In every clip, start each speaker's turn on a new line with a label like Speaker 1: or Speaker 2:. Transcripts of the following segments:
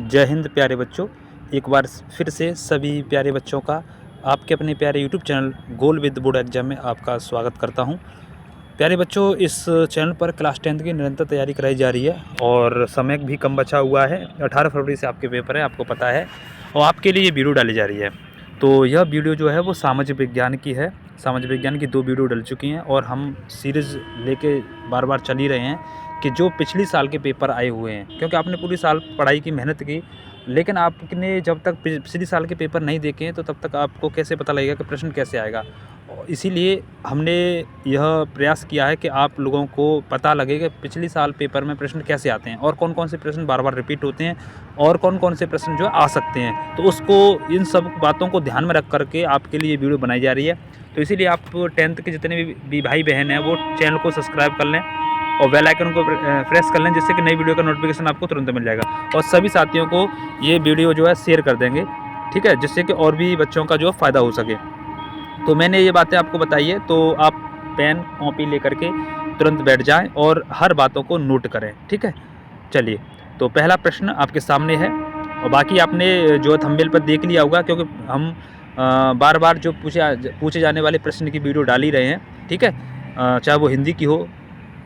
Speaker 1: जय हिंद प्यारे बच्चों। एक बार फिर से सभी प्यारे बच्चों का आपके अपने प्यारे YouTube channel goal with board exam में आपका स्वागत करता हूं। प्यारे बच्चों, इस चैनल पर क्लास 10th की निरंतर तैयारी कराई जा रही है और समय भी कम बचा हुआ है। 18 फरवरी से आपके पेपर है, आपको पता है, और आपके लिए ये वीडियो डाली जा रही है। तो यह वीडियो जो है वो सामाजिक विज्ञान की है। सामाजिक विज्ञान की 2 वीडियो डल चुकी हैं और हम सीरीज़ लेके बार बार चल ही रहे हैं कि जो पिछली साल के पेपर आए हुए हैं, क्योंकि आपने पूरी साल पढ़ाई की, मेहनत की, लेकिन आपने जब तक पिछली साल के पेपर नहीं देखे हैं तो तब तक आपको कैसे पता लगेगा कि प्रश्न कैसे आएगा। इसीलिए हमने यह प्रयास किया है कि आप लोगों को पता लगे कि पिछली साल पेपर में प्रश्न कैसे आते हैं और कौन कौन से प्रश्न बार बार रिपीट होते हैं और कौन कौन से प्रश्न जो आ सकते हैं। तो उसको, इन सब बातों को ध्यान में रख करके आपके लिए वीडियो बनाई जा रही है। तो इसीलिए आप 10th के जितने भी भाई बहन हैं वो चैनल को सब्सक्राइब कर लें और बेल आइकन को प्रेस कर लें, जिससे कि नई वीडियो का नोटिफिकेशन आपको तुरंत मिल जाएगा। और सभी साथियों को ये वीडियो जो है शेयर कर देंगे, ठीक है, जिससे कि और भी बच्चों का जो फ़ायदा हो सके। तो मैंने ये बातें आपको बताई है, तो आप पेन कॉपी लेकर के तुरंत बैठ जाएं और हर बातों को नोट करें, ठीक है। चलिए, तो पहला प्रश्न आपके सामने है और बाकी आपने जो थंबनेल पर देख लिया होगा, क्योंकि हम बार बार जो पूछे जाने वाले प्रश्न की वीडियो डाल ही रहे हैं, ठीक है। चाहे वो हिंदी की हो,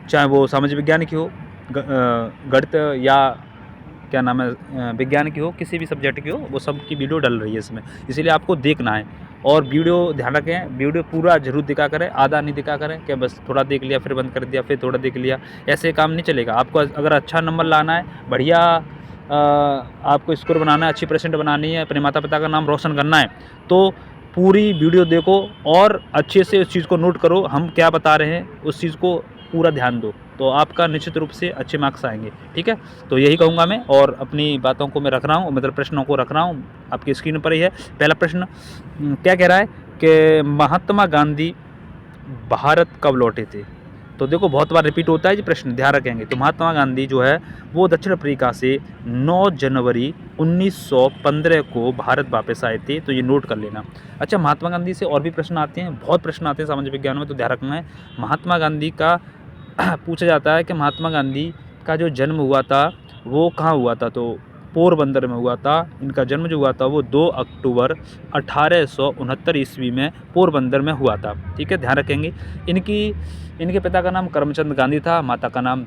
Speaker 1: चाहे वो सामाजिक विज्ञान की हो, गणित या क्या नाम है विज्ञान की हो, किसी भी सब्जेक्ट की हो, वो सब की वीडियो डल रही है इसमें। इसीलिए आपको देखना है और वीडियो ध्यान रखें, वीडियो पूरा जरूर दिखा करें, आधा नहीं दिखा करें कि बस थोड़ा देख लिया फिर बंद कर दिया, फिर थोड़ा देख लिया। ऐसे काम नहीं चलेगा। आपको अगर अच्छा नंबर लाना है, बढ़िया आपको स्कोर बनाना है, अच्छी परसेंट बनानी है, अपने माता पिता का नाम रोशन करना है, तो पूरी वीडियो देखो और अच्छे से उस चीज़ को नोट करो। हम क्या बता रहे हैं उस चीज़ को पूरा ध्यान दो, तो आपका निश्चित रूप से अच्छे मार्क्स आएंगे, ठीक है। तो यही कहूँगा मैं, और अपनी बातों को मैं रख रहा हूँ, मतलब प्रश्नों को रख रहा हूँ, आपकी स्क्रीन पर ही है। पहला प्रश्न क्या कह रहा है कि महात्मा गांधी भारत कब लौटे थे। तो देखो, बहुत बार रिपीट होता है ये प्रश्न, ध्यान रखेंगे। तो महात्मा गांधी जो है वो दक्षिण अफ्रीका से 9 जनवरी 1915 को भारत वापस आए थे, तो ये नोट कर लेना। अच्छा, महात्मा गांधी से और भी प्रश्न आते हैं, बहुत प्रश्न आते हैं सामाजिक विज्ञान में, तो ध्यान रखना है। महात्मा गांधी का पूछा जाता है कि महात्मा गांधी का जो जन्म हुआ था वो कहाँ हुआ था, तो पोरबंदर में हुआ था। इनका जन्म जो हुआ था वो 2 अक्टूबर 1869 ईस्वी में पोरबंदर में हुआ था, ठीक है, ध्यान रखेंगे। इनके पिता का नाम करमचंद गांधी था, माता का नाम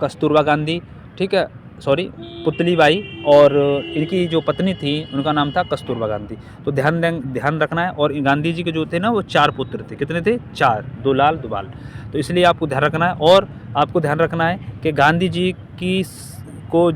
Speaker 1: कस्तूरबा गांधी, ठीक है, सॉरी पुतलीबाई, और इनकी जो पत्नी थी उनका नाम था कस्तूरबा गांधी। तो ध्यान रखना है। और गांधी जी के जो थे ना वो 4 पुत्र थे। कितने थे? 4, 2 लाल 2 बाल। तो इसलिए आपको ध्यान रखना है। और आपको ध्यान रखना है कि गांधी जी की को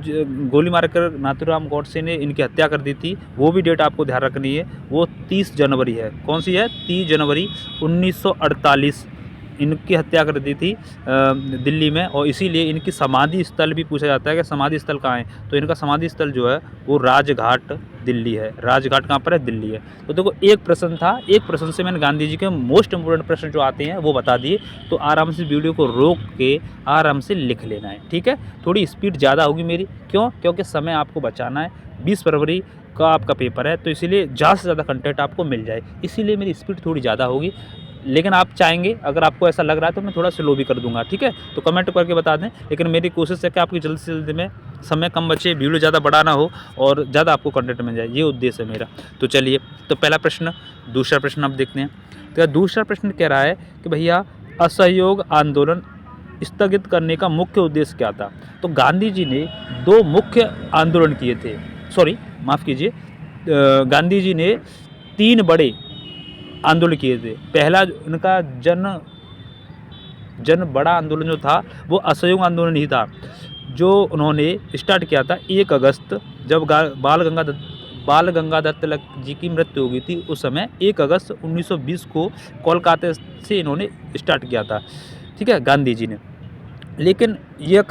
Speaker 1: गोली मारकर नाथूराम गोडसे ने इनकी हत्या कर दी थी, वो भी डेट आपको ध्यान रखनी है। वो 30 जनवरी है। कौन सी है? 30 जनवरी 1948 इनकी हत्या कर दी थी दिल्ली में। और इसीलिए इनकी समाधि स्थल भी पूछा जाता है कि समाधि स्थल कहाँ है, तो इनका समाधि स्थल जो है वो राजघाट दिल्ली है। राजघाट कहाँ पर है? दिल्ली है। तो देखो, एक प्रश्न था, एक प्रश्न से मैंने गांधी जी के मोस्ट इंपोर्टेंट प्रश्न जो आते हैं वो बता दिए। तो आराम से वीडियो को रोक के आराम से लिख लेना है, ठीक है। थोड़ी स्पीड ज़्यादा होगी मेरी, क्यों? क्योंकि समय आपको बचाना है। 20 फरवरी का आपका पेपर है, तो इसीलिए ज़्यादा से ज़्यादा कंटेंट आपको मिल जाए, इसीलिए मेरी स्पीड थोड़ी ज़्यादा होगी। लेकिन आप चाहेंगे, अगर आपको ऐसा लग रहा है तो मैं थोड़ा स्लो भी कर दूंगा, ठीक है। तो कमेंट करके बता दें। लेकिन मेरी कोशिश है कि आपकी जल्द से जल्द में समय कम बचे, वीडियो ज़्यादा बड़ा ना हो और ज़्यादा आपको कंटेंट मिल जाए, ये उद्देश्य है मेरा। तो चलिए, तो पहला प्रश्न। दूसरा प्रश्न आप देखते हैं। तो दूसरा प्रश्न कह रहा है कि भैया असहयोग आंदोलन स्थगित करने का मुख्य उद्देश्य क्या था। तो गांधी जी ने 2 मुख्य आंदोलन किए थे, सॉरी माफ़ कीजिए, गांधी जी ने 3 बड़े आंदोलन किए थे। पहला उनका जन बड़ा आंदोलन जो था वो असहयोग आंदोलन ही था, जो उन्होंने स्टार्ट किया था 1 अगस्त, जब बाल गंगाधर तिलक जी की मृत्यु हो गई थी। उस समय 1 अगस्त 1920 को कोलकाता से इन्होंने स्टार्ट किया था, ठीक है, गांधी जी ने। लेकिन ये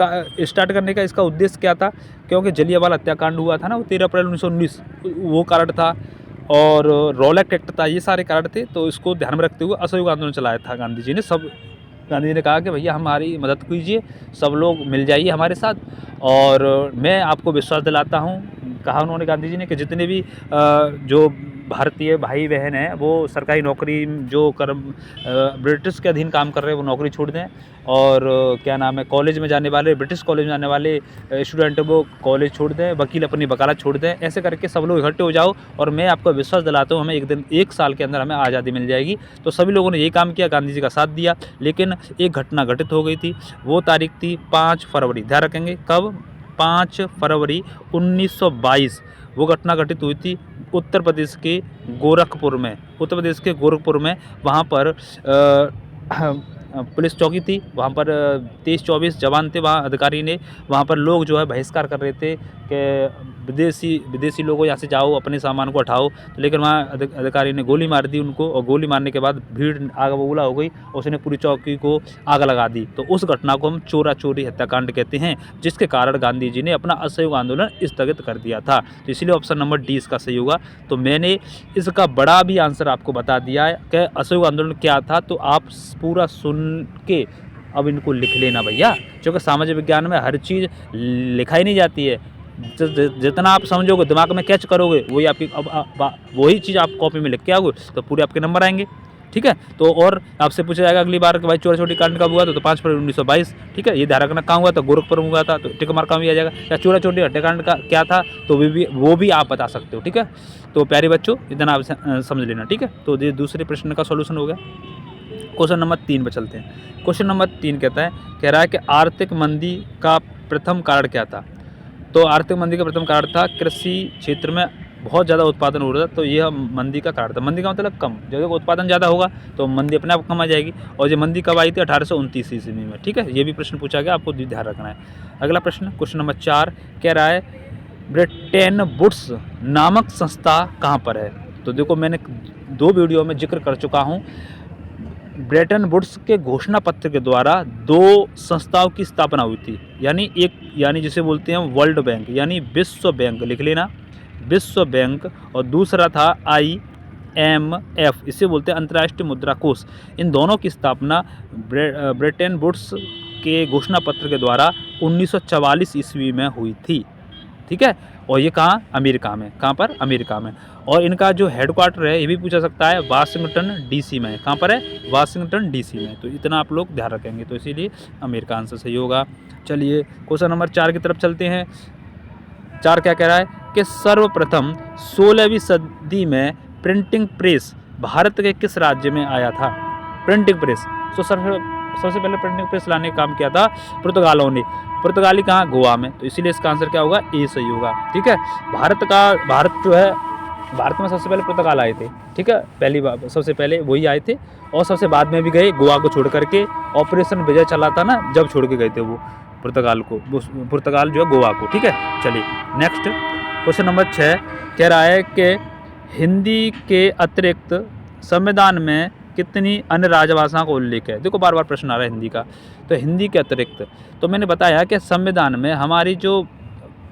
Speaker 1: स्टार्ट करने का इसका उद्देश्य क्या था? क्योंकि जलियांवाला हत्याकांड हुआ था ना, वो 13 अप्रैल 1919, वो कारण था, और रॉलेट एक्ट था, ये सारे कारण थे। तो इसको ध्यान में रखते हुए असहयोग आंदोलन चलाया था गांधी जी ने। गांधी जी ने कहा कि भैया हमारी मदद कीजिए, सब लोग मिल जाइए हमारे साथ, और मैं आपको विश्वास दिलाता हूँ, कहा उन्होंने गांधी जी ने, कि जितने भी जो भारतीय भाई बहन हैं वो सरकारी नौकरी जो ब्रिटिश के अधीन काम कर रहे हैं वो नौकरी छोड़ दें, और क्या नाम है, कॉलेज में जाने वाले, ब्रिटिश कॉलेज में जाने वाले स्टूडेंट वो कॉलेज छोड़ दें, वकील अपनी वकालत छोड़ दें। ऐसे करके सब लोग इकट्ठे हो जाओ और मैं आपको विश्वास दिलाता हूँ, हमें एक साल के अंदर हमें आज़ादी मिल जाएगी। तो सभी लोगों ने यही काम किया, गांधी जी का साथ दिया। लेकिन एक घटना घटित हो गई थी, वो तारीख थी 5 फरवरी, ध्यान रखेंगे कब, 5 फरवरी 1922 वो घटना घटित हुई थी उत्तर प्रदेश के गोरखपुर में। उत्तर प्रदेश के गोरखपुर में वहाँ पर पुलिस चौकी थी, वहाँ पर 23-24 जवान थे, वहाँ अधिकारी ने, वहाँ पर लोग जो है बहिष्कार कर रहे थे कि विदेशी लोगों यहाँ से जाओ, अपने सामान को हटाओ। तो लेकिन वहाँ अधिकारी ने गोली मार दी उनको, और गोली मारने के बाद भीड़ आग बबूला हो गई और उसने पूरी चौकी को आग लगा दी। तो उस घटना को हम चोरा चोरी हत्याकांड कहते हैं, जिसके कारण गांधी जी ने अपना असहयोग आंदोलन स्थगित कर दिया था। तो इसलिए ऑप्शन नंबर डी इसका सही होगा। तो मैंने इसका बड़ा भी आंसर आपको बता दिया है कि असहयोग आंदोलन क्या था, तो आप पूरा सुन के अब इनको लिख लेना भैया, क्योंकि सामाजिक विज्ञान में हर चीज़ लिखाई नहीं जाती है। जितना आप समझोगे, दिमाग में कैच करोगे, वही आपकी वही चीज़ आप कॉपी में लिख के आओगे तो पूरे आपके नंबर आएंगे। ठीक है, तो और आपसे पूछा जाएगा अगली बार कि भाई चोरा चोरी कांड कब हुआ था, तो 5 फरवरी 1922। ठीक है, ये ध्यान रखना। कहाँ हुआ था, गोरखपुर में हुआ था, तो टिक मार्क कहाँ भी आ जाएगा। या चोरा चोरी हत्याकांड का क्या था, तो वो भी आप बता सकते हो। ठीक है, तो प्यारे बच्चों इतना आप समझ लेना। ठीक है, तो ये दूसरे प्रश्न का सोल्यूशन हो गया। क्वेश्चन नंबर 3 पर चलते हैं। क्वेश्चन नंबर 3 कह रहा है कि आर्थिक मंदी का प्रथम कारण क्या था। तो आर्थिक मंदी का प्रथम कारण था कृषि क्षेत्र में बहुत ज़्यादा उत्पादन हो रहा था, तो यह मंदी का कारण था। मंदी का मतलब कम, जब उत्पादन ज़्यादा होगा तो मंदी अपने आप कम आ जाएगी। और ये मंदी कब आई थी, 1829 ईस्वी में। ठीक है, ये भी प्रश्न पूछा गया, आपको ध्यान रखना है। अगला प्रश्न, क्वेश्चन नंबर 4 कह रहा है ब्रिटेन वुड्स नामक संस्था कहाँ पर है। तो देखो, मैंने 2 वीडियो में जिक्र कर चुका हूँ। ब्रेटन वुड्स के घोषणा पत्र के द्वारा 2 संस्थाओं की स्थापना हुई थी, यानी जिसे बोलते हैं वर्ल्ड बैंक, यानी विश्व बैंक, लिख लेना विश्व बैंक, और दूसरा था IMF, इसे बोलते हैं अंतर्राष्ट्रीय मुद्रा कोष। इन दोनों की स्थापना ब्रेटन वुड्स के घोषणा पत्र के द्वारा 1944 ईस्वी में हुई थी। ठीक है, और ये कहाँ, अमेरिका में। कहाँ पर, अमेरिका में। और इनका जो हेडक्वार्टर है, ये भी पूछा सकता है, वाशिंगटन DC में। कहाँ पर है, वाशिंगटन DC में। तो इतना आप लोग ध्यान रखेंगे, तो इसीलिए अमेरिका आंसर सही होगा। चलिए क्वेश्चन नंबर 4 की तरफ चलते हैं। 4 क्या कह रहा है कि सर्वप्रथम 16वीं सदी में प्रिंटिंग प्रेस भारत के किस राज्य में आया था। प्रिंटिंग प्रेस, तो सबसे पहले प्रिंटिंग प्रेस लाने का काम किया था पुर्तगालों ने। पुर्तगाली कहाँ, गोवा में। तो इसीलिए इसका आंसर क्या होगा, ए सही होगा। ठीक है, भारत में सबसे पहले पुर्तगाल आए थे। ठीक है, पहली बार सबसे पहले वही आए थे, और सबसे बाद में भी गए, गोवा को छोड़ करके। ऑपरेशन विजय चला था ना, जब छोड़ के गए थे वो पुर्तगाल जो है गोवा को। ठीक है, चलिए नेक्स्ट क्वेश्चन नंबर 6 कह रहा है कि हिंदी के अतिरिक्त संविधान में कितनी अन्य राजभाषाओं का उल्लेख है। देखो, बार बार प्रश्न आ रहा है हिंदी का। तो हिंदी के अतिरिक्त, तो मैंने बताया कि संविधान में हमारी जो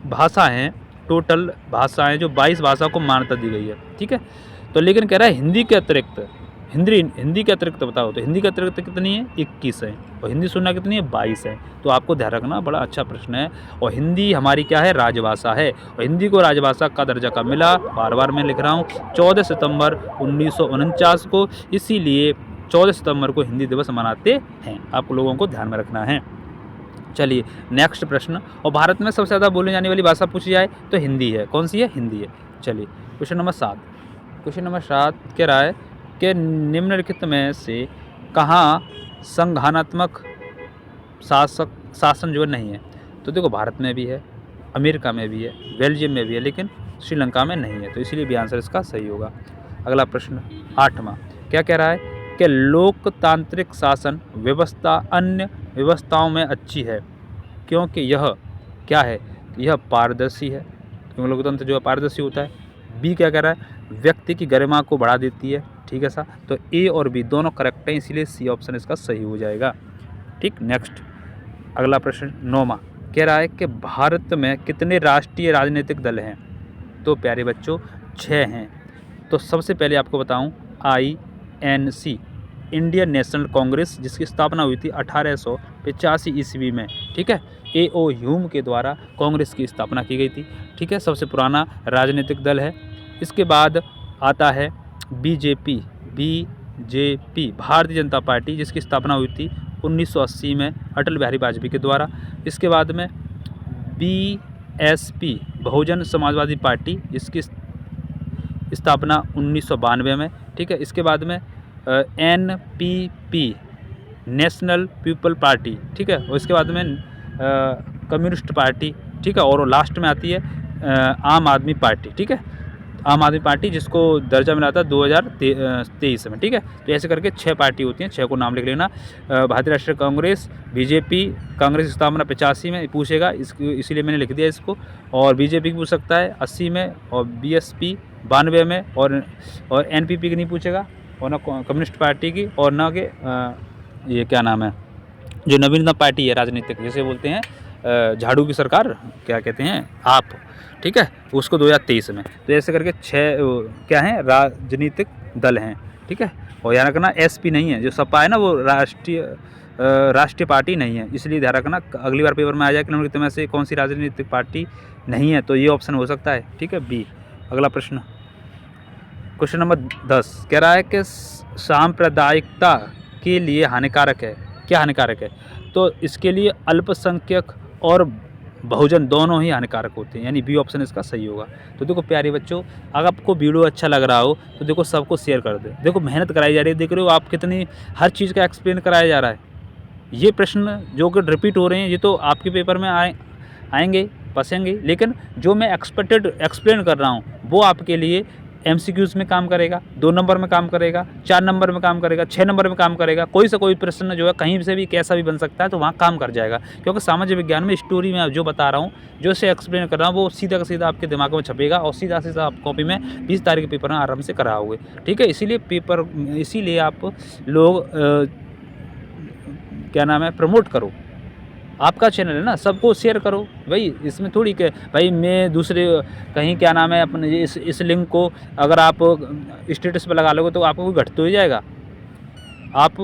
Speaker 1: भाषा हैं, टोटल भाषाएं जो 22 भाषा को मान्यता दी गई है। ठीक है, तो लेकिन कह रहा है हिंदी के अतिरिक्त, हिंदी के अतिरिक्त बताओ, तो हिंदी के अतिरिक्त कितनी है, 21 है। और हिंदी सुनना कितनी है, 22 है। तो आपको ध्यान रखना, बड़ा अच्छा प्रश्न है। और हिंदी हमारी क्या है, राजभाषा है। और हिंदी को राजभाषा का दर्जा कब मिला, बार बार मैं लिख रहा हूँ, 14 सितंबर 1949 को। इसीलिए 14 सितंबर को हिंदी दिवस मनाते हैं, आप लोगों को ध्यान में रखना है। चलिए नेक्स्ट प्रश्न, और भारत में सबसे ज़्यादा बोली जाने वाली भाषा पूछी जाए तो हिंदी है। कौन सी है, हिंदी है। चलिए क्वेश्चन नंबर 7 कह रहा है कि निम्नलिखित में से कहाँ संघानात्मक शासन जो नहीं है। तो देखो, भारत में भी है, अमेरिका में भी है, बेल्जियम में भी है, लेकिन श्रीलंका में नहीं है। तो इसीलिए भी आंसर इसका सही होगा। अगला प्रश्न 8वां क्या कह रहा है कि लोकतांत्रिक शासन व्यवस्था अन्य व्यवस्थाओं में अच्छी है, क्योंकि यह क्या है, यह पारदर्शी है, क्योंकि लोकतंत्र जो है पारदर्शी होता है। बी क्या कह रहा है, व्यक्ति की गरिमा को बढ़ा देती है। ठीक है, तो ए और बी दोनों करेक्ट हैं, इसीलिए सी ऑप्शन इसका सही हो जाएगा। ठीक, नेक्स्ट अगला प्रश्न 9वां कह रहा है कि भारत में कितने राष्ट्रीय राजनीतिक दल हैं। तो प्यारे बच्चों 6 हैं। तो सबसे पहले आपको बताऊं, INC, इंडियन नेशनल कांग्रेस, जिसकी स्थापना हुई थी 1885 ईस्वी में। ठीक है, A.O. ह्यूम के द्वारा कांग्रेस की स्थापना की गई थी। ठीक है, सबसे पुराना राजनीतिक दल है। इसके बाद आता है बीजेपी भारतीय जनता पार्टी, जिसकी स्थापना हुई थी 1980 में अटल बिहारी वाजपेयी के द्वारा। इसके बाद में बीएसपी बहुजन समाजवादी पार्टी, जिसकी स्थापना 1992 में, ठीक है। इसके बाद में एनपीपी नेशनल पीपल पार्टी, ठीक है। और इसके बाद में कम्युनिस्ट पार्टी, ठीक है। और लास्ट में आती है आम आदमी पार्टी, ठीक है। आम आदमी पार्टी, जिसको दर्जा मिला था 2023 में, ठीक है। तो ऐसे करके 6 पार्टी होती हैं, 6 को नाम लिख लेना। भारतीय राष्ट्रीय कांग्रेस, बीजेपी, कांग्रेस की स्थापना 85 में पूछेगा, इसीलिए मैंने लिख दिया इसको। और बीजेपी की पूछ सकता है 80 में, और बीएसपी 92 में, और एनपीपी की नहीं पूछेगा, और ना कम्युनिस्ट पार्टी की, और ना के ये क्या नाम है जो नवीनतम पार्टी है राजनीतिक, जिसे बोलते हैं झाड़ू की सरकार, क्या कहते हैं आप, ठीक है, उसको 2023 में। तो ऐसे करके 6 क्या हैं राजनीतिक दल हैं, ठीक है। और याद रखना एसपी नहीं है, जो सपा है ना वो राष्ट्रीय पार्टी नहीं है, इसलिए ध्यान रखना। अगली बार पेपर में आ जाए कि निम्नलिखित में से कौन सी राजनीतिक पार्टी नहीं है, तो ये ऑप्शन हो सकता है, ठीक है, बी। अगला प्रश्न, क्वेश्चन नंबर 10 कह रहा है कि सांप्रदायिकता के लिए हानिकारक है, क्या हानिकारक है? तो इसके लिए अल्पसंख्यक और बहुजन दोनों ही हानिकारक होते हैं, यानी बी ऑप्शन इसका सही होगा। तो देखो प्यारे बच्चों, अगर आपको वीडियो अच्छा लग रहा हो तो देखो सबको शेयर कर दे। देखो मेहनत कराई जा रही है, देख रहे हो आप कितनी हर चीज़ का एक्सप्लेन कराया जा रहा है। ये प्रश्न जो कि रिपीट हो रहे हैं, ये तो आपके पेपर में आएंगे, फंसेंगे, लेकिन जो मैं एक्सप्लेन कर रहा हूँ वो आपके लिए MCQs में काम करेगा, 2 नंबर में काम करेगा, 4 नंबर में काम करेगा, 6 नंबर में काम करेगा। कोई सा कोई प्रश्न जो है कहीं से भी कैसा भी बन सकता है, तो वहाँ काम कर जाएगा। क्योंकि सामाजिक विज्ञान में स्टोरी में जो बता रहा हूँ, जो से एक्सप्लेन कर रहा हूँ, वो सीधा का सीधा आपके दिमाग में छपेगा और सीधा सीधा आप कॉपी में 20 तारीख के पेपर में आराम से कराओगे, ठीक है। इसीलिए आप लोग क्या नाम है प्रमोट करो, आपका चैनल है ना, सबको शेयर करो भाई। इसमें थोड़ी कि भाई मैं दूसरे कहीं क्या नाम है अपने इस लिंक को अगर आप स्टेटस पर लगा लोगे तो आपको कोई घट तो ही जाएगा। आप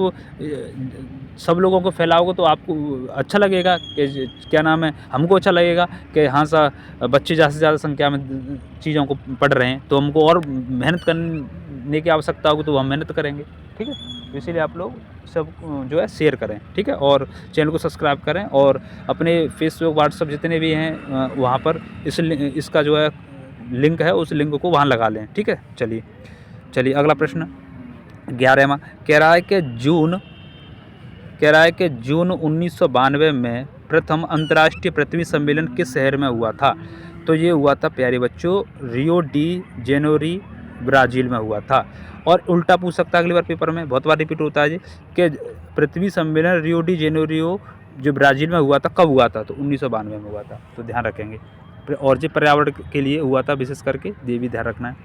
Speaker 1: सब लोगों को फैलाओगे तो आपको अच्छा लगेगा कि क्या नाम है, हमको अच्छा लगेगा कि हाँ सा बच्चे ज़्यादा से ज़्यादा संख्या में चीज़ों को पढ़ रहे हैं, तो हमको और मेहनत करने की आवश्यकता होगी तो हम मेहनत करेंगे, ठीक है। तो इसीलिए आप लोग सब जो है शेयर करें, ठीक है, और चैनल को सब्सक्राइब करें, और अपने फेसबुक व्हाट्सअप जितने भी हैं वहाँ पर इसका जो है लिंक है, उस लिंक को वहाँ लगा लें, ठीक है। चलिए अगला प्रश्न 11वां कह रहा है कि जून 1992 में प्रथम अंतर्राष्ट्रीय पृथ्वी सम्मेलन किस शहर में हुआ था? तो ये हुआ था प्यारे बच्चों रियो डी जेनेरो ब्राज़ील में हुआ था। और उल्टा पूछ सकता है अगली बार पेपर में, बहुत बार रिपीट होता है जी कि पृथ्वी सम्मेलन रियो डी जेनेरो जो ब्राज़ील में हुआ था कब हुआ था? तो 1992 में हुआ था, तो ध्यान रखेंगे। और जो पर्यावरण के लिए हुआ था विशेष करके, ये भी ध्यान रखना है।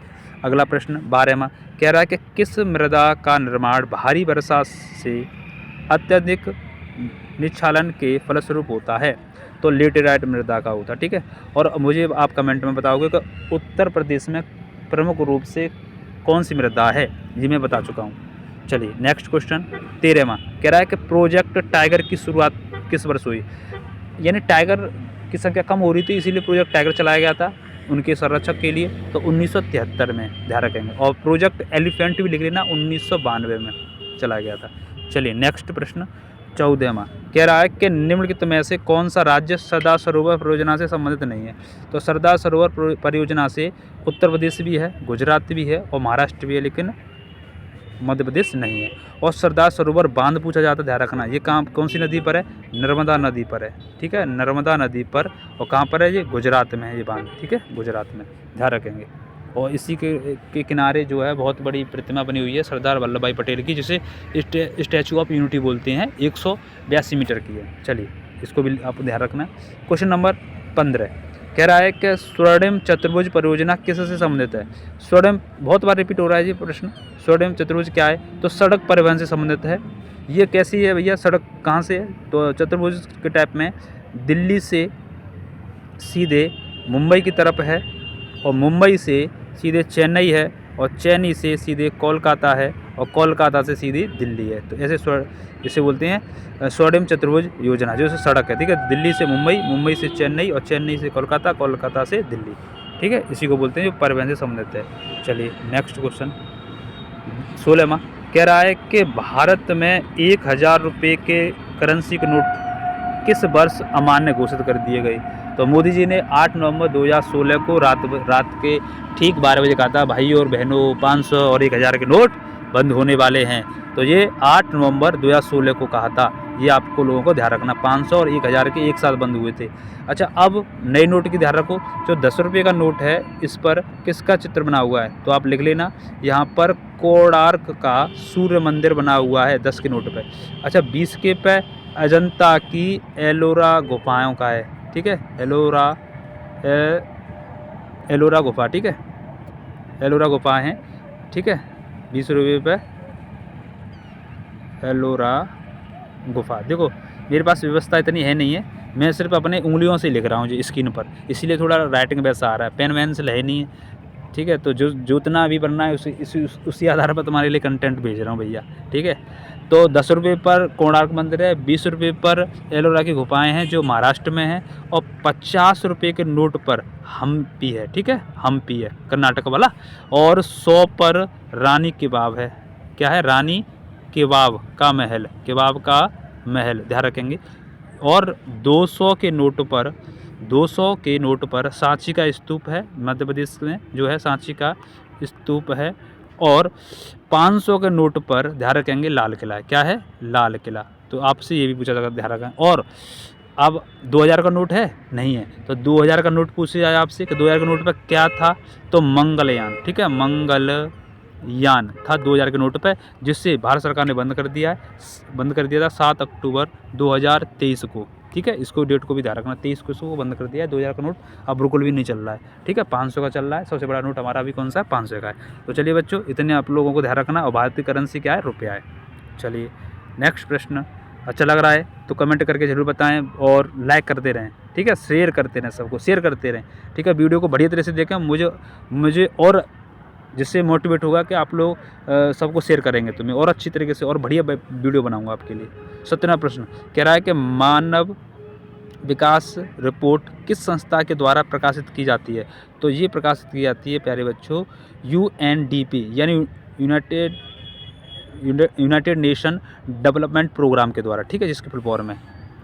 Speaker 1: अगला प्रश्न 12वां कह रहा है कि किस मृदा का निर्माण भारी वर्षा से अत्यधिक निच्छालन के फलस्वरूप होता है? तो लेटेराइट मृदा का होता है, ठीक है। और मुझे आप कमेंट में बताओगे कि उत्तर प्रदेश में प्रमुख रूप से कौन सी मृदा है, ये मैं बता चुका हूँ। चलिए नेक्स्ट क्वेश्चन 13वां कह रहा है कि प्रोजेक्ट टाइगर की शुरुआत किस वर्ष हुई? यानी टाइगर की संख्या कम हो रही थी, इसीलिए प्रोजेक्ट टाइगर चलाया गया था उनके संरक्षक के लिए, तो 1973 में, ध्यान रखेंगे। और प्रोजेक्ट एलिफेंट भी लिख लेना, 1992 में चलाया गया था। चलिए नेक्स्ट प्रश्न 14वां कह रहा है कि निम्नलिखित में से कौन सा राज्य सरदार सरोवर परियोजना से संबंधित नहीं है? तो सरदार सरोवर परियोजना से उत्तर प्रदेश भी है, गुजरात भी है और महाराष्ट्र भी है, लेकिन मध्य प्रदेश नहीं है। और सरदार सरोवर बांध पूछा जाता है, ध्यान रखना। ये कौन सी नदी पर है? नर्मदा नदी पर है, ठीक है, नर्मदा नदी पर। और कहाँ पर है? ये गुजरात में है ये बांध, ठीक है, गुजरात में, ध्यान रखेंगे। और इसी के किनारे जो है बहुत बड़ी प्रतिमा बनी हुई है सरदार वल्लभ भाई पटेल की, जिसे स्टैचू ऑफ यूनिटी बोलते हैं, 182 मीटर की है। चलिए इसको भी आप ध्यान रखना। क्वेश्चन नंबर 15 कह रहा है कि स्वर्णिम चतुर्भुज परियोजना किससे संबंधित है? स्वर्णिम बहुत बार रिपीट हो रहा है जी प्रश्न। स्वर्णिम चतुर्भुज क्या है? तो सड़क परिवहन से संबंधित है। ये कैसी है भैया? सड़क कहाँ से है? तो चतुर्भुज के टाइप में दिल्ली से सीधे मुंबई की तरफ है, और मुंबई से सीधे चेन्नई है, और चेन्नई से सीधे कोलकाता है, और कोलकाता से सीधी दिल्ली है। तो ऐसे इसे बोलते हैं स्वर्णिम चतुर्भुज योजना, जो सड़क है, ठीक है। दिल्ली से मुंबई, मुंबई से चेन्नई, और चेन्नई से कोलकाता, कोलकाता से दिल्ली। ठीक है, इसी को बोलते हैं जो परिवहन से संबंधित है। चलिए नेक्स्ट क्वेश्चन 16वां कह रहा है कि भारत में 1000 रुपये के करेंसी के नोट किस वर्ष अमान्य घोषित कर दिए गए? तो मोदी जी ने 8 नवंबर 2016 को रात के ठीक 12 बजे कहा था, भाई और बहनों 500 और 1000 के नोट बंद होने वाले हैं। तो ये 8 नवंबर 2016 को कहा था, ये आपको लोगों को ध्यान रखना। 500 और 1000 के एक साथ बंद हुए थे। अच्छा, अब नए नोट की ध्यान रखो। जो 10 रुपये का नोट है इस पर किसका चित्र बना हुआ है? तो आप लिख लेना, यहाँ पर कोणार्क का सूर्य मंदिर बना हुआ है 10 के नोट पे। अच्छा, 20 के पे अजंता की एलोरा गुफाओं का है, ठीक है, एलोरा गुफा, ठीक है, एलोरा गुफा हैं, ठीक है, 20 रुपये पे एलोरा गुफा। देखो मेरे पास व्यवस्था इतनी है नहीं है, मैं सिर्फ अपने उंगलियों से लिख रहा हूँ जो स्क्रीन पर, इसीलिए थोड़ा राइटिंग वैसा आ रहा है, पेन वैन से है नहीं है, ठीक है। तो जो उतना अभी बनना है उसी आधार पर तुम्हारे लिए कंटेंट भेज रहा हूँ भैया, ठीक है। तो 10 रुपये पर कोणार्क मंदिर है, 20 रुपये पर एलोरा की गुफाएं हैं जो महाराष्ट्र में हैं, और 50 रुपये के नोट पर हम्पी है, ठीक है, हम्पी है कर्नाटक वाला, और 100 पर रानी केबाब है। क्या है? रानी केबाब का महल, केबाब का महल, ध्यान रखेंगे। और 200 के नोट पर सांची का स्तूप है, मध्य प्रदेश में जो है सांची का स्तूप है। और 500 के नोट पर ध्यान रखेंगे लाल किला है। क्या है? लाल किला। तो आपसे ये भी पूछा जाएगा, ध्यान रखें। और अब 2000 का नोट है? नहीं है। तो 2000 का नोट पूछे जाए आपसे कि 2000 के नोट पर क्या था? तो मंगलयान, ठीक है, मंगलयान था 2000 के नोट पे, जिससे भारत सरकार ने बंद कर दिया था 7 अक्टूबर 2023 को, ठीक है। इसको डेट को भी ध्यान रखना, 23 को बंद कर दिया है 2000 का नोट, अब बिल्कुल भी नहीं चल रहा है, ठीक है। 500 का चल रहा है, सबसे बड़ा नोट हमारा भी कौन सा है? 500 का है। तो चलिए बच्चों, इतने आप लोगों को ध्यान रखना। और भारतीय करेंसी क्या है? रुपया है। चलिए नेक्स्ट प्रश्न। अच्छा लग रहा है तो कमेंट करके ज़रूर बताएं और लाइक करते रहें, ठीक है, शेयर करते रहें, सबको शेयर करते रहें, ठीक है। वीडियो को बढ़िया तरह से देखें, मुझे और जिससे मोटिवेट होगा कि आप लोग सबको शेयर करेंगे तो मैं और अच्छी तरीके से और बढ़िया वीडियो बनाऊंगा आपके लिए। 17वां प्रश्न कह रहा है कि मानव विकास रिपोर्ट किस संस्था के द्वारा प्रकाशित की जाती है? तो ये प्रकाशित की जाती है प्यारे बच्चों UNDP यानी यूनाइटेड नेशन डेवलपमेंट प्रोग्राम के द्वारा, ठीक है, जिसकी फुल फॉर्म है।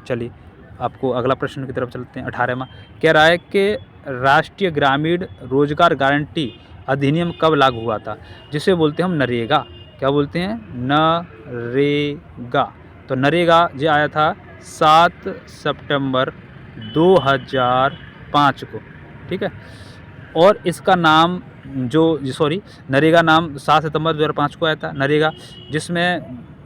Speaker 1: चलिए आपको अगला प्रश्न की तरफ चलते हैं। 18वां कह रहा है कि राष्ट्रीय ग्रामीण रोजगार गारंटी अधिनियम कब लागू हुआ था? जिसे बोलते हैं हम नरेगा। क्या बोलते हैं? नरेगा। तो नरेगा जो आया था 7 सितंबर 2005 को, ठीक है। और इसका नाम नरेगा नाम 7 सितंबर 2005 को आया था नरेगा, जिसमें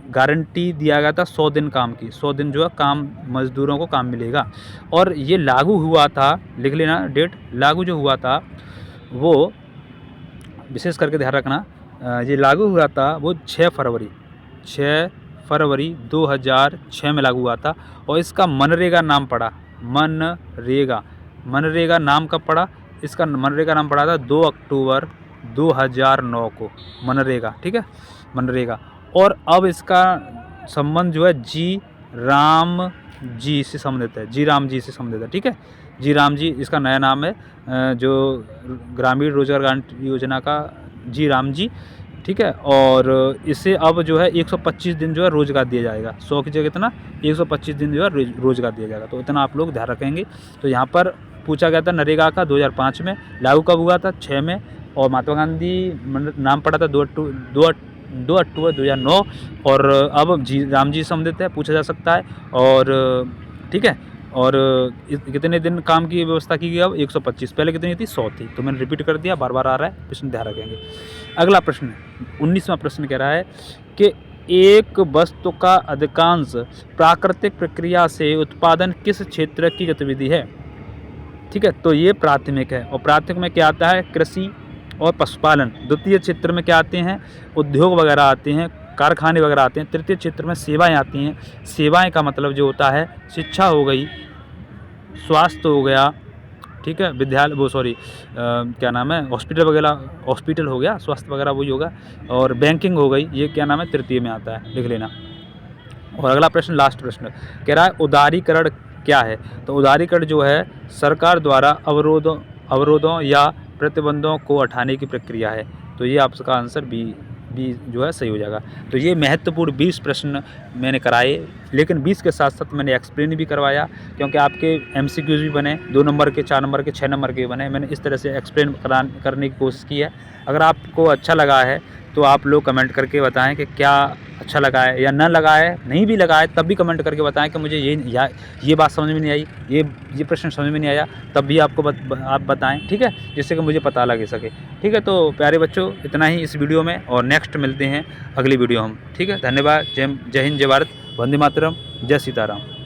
Speaker 1: गारंटी दिया गया था 100 दिन काम की, 100 दिन जो है काम मजदूरों को काम मिलेगा। और ये लागू हुआ था, लिख लेना डेट, लागू जो हुआ था वो विशेष करके ध्यान रखना, ये लागू हुआ था वो 6 फरवरी 2006 में लागू हुआ था। और इसका मनरेगा नाम पड़ा, मनरेगा नाम कब पड़ा? इसका मनरेगा नाम पड़ा था 2 अक्टूबर 2009 को, मनरेगा, ठीक है, मनरेगा। और अब इसका संबंध जो है जी राम जी से संबंधित है, ठीक है, जी राम जी इसका नया नाम है, जो ग्रामीण रोजगार गारंटी योजना का जी राम जी, ठीक है। और इसे अब जो है 125 दिन जो है रोजगार दिया जाएगा, 100 की जगह इतना 125 दिन जो है रोजगार दिया जाएगा। तो इतना आप लोग ध्यान रखेंगे। तो यहाँ पर पूछा गया था नरेगा का 2005 में, लागू कब हुआ था? 6 में। और महात्मा गांधी नाम पड़ा था 2 अक्टूबर 2009। और अब जी राम जी संबंधित है, पूछा जा सकता है। और ठीक है, और कितने दिन काम की व्यवस्था की गई? अब 125, पहले कितनी थी? 100 थी। तो मैंने रिपीट कर दिया, बार बार आ रहा है, प्रश्न ध्यान रखेंगे। अगला प्रश्न 19वां प्रश्न कह रहा है कि एक वस्तु का अधिकांश प्राकृतिक प्रक्रिया से उत्पादन किस क्षेत्र की गतिविधि है? ठीक है, तो ये प्राथमिक है। और प्राथमिक में क्या आता है? कृषि और पशुपालन। द्वितीय क्षेत्र में क्या आते हैं? उद्योग वगैरह आते हैं, कारखाने वगैरह आते हैं। तृतीय क्षेत्र में सेवाएं आती हैं। सेवाएं का मतलब जो होता है शिक्षा हो गई, स्वास्थ्य हो गया, ठीक है, विद्यालय क्या नाम है, हॉस्पिटल हो गया, स्वास्थ्य वगैरह वही होगा। और बैंकिंग हो गई, ये क्या नाम है, तृतीय में आता है, लिख लेना। और अगला प्रश्न, लास्ट प्रश्न कह रहा है उदारीकरण क्या है? तो उदारीकरण जो है सरकार द्वारा अवरोधों या प्रतिबंधों को हटाने की प्रक्रिया है। तो ये आपका आंसर बी जो है सही हो जाएगा। तो ये महत्वपूर्ण 20 प्रश्न मैंने कराए, लेकिन 20 के साथ-साथ मैंने एक्सप्लेन भी करवाया, क्योंकि आपके एमसीक्यूज़ भी बने, 2 नंबर के, 4 नंबर के, 6 नंबर के बने। मैंने इस तरह से एक्सप्लेन करने की कोशिश की है। अगर आपको अच्छा लगा है तो आप लोग कमेंट करके बताएँ कि क्या अच्छा लगा है या ना लगा है, नहीं भी लगा है तब भी कमेंट करके बताएँ कि मुझे ये बात समझ में नहीं आई, ये प्रश्न समझ में नहीं आया, तब भी आपको आप बताएँ, ठीक है? जिससे कि मुझे पता लग सके, ठीक है? तो प्यारे बच्चों, इतना ही इस वीडियो में, और नेक्स्ट मिलते हैं अगली वीडियो हम, ठीक है? धन्यवाद। जय हिंद, जय भारत, वंदे मातरम, जय सीताराम।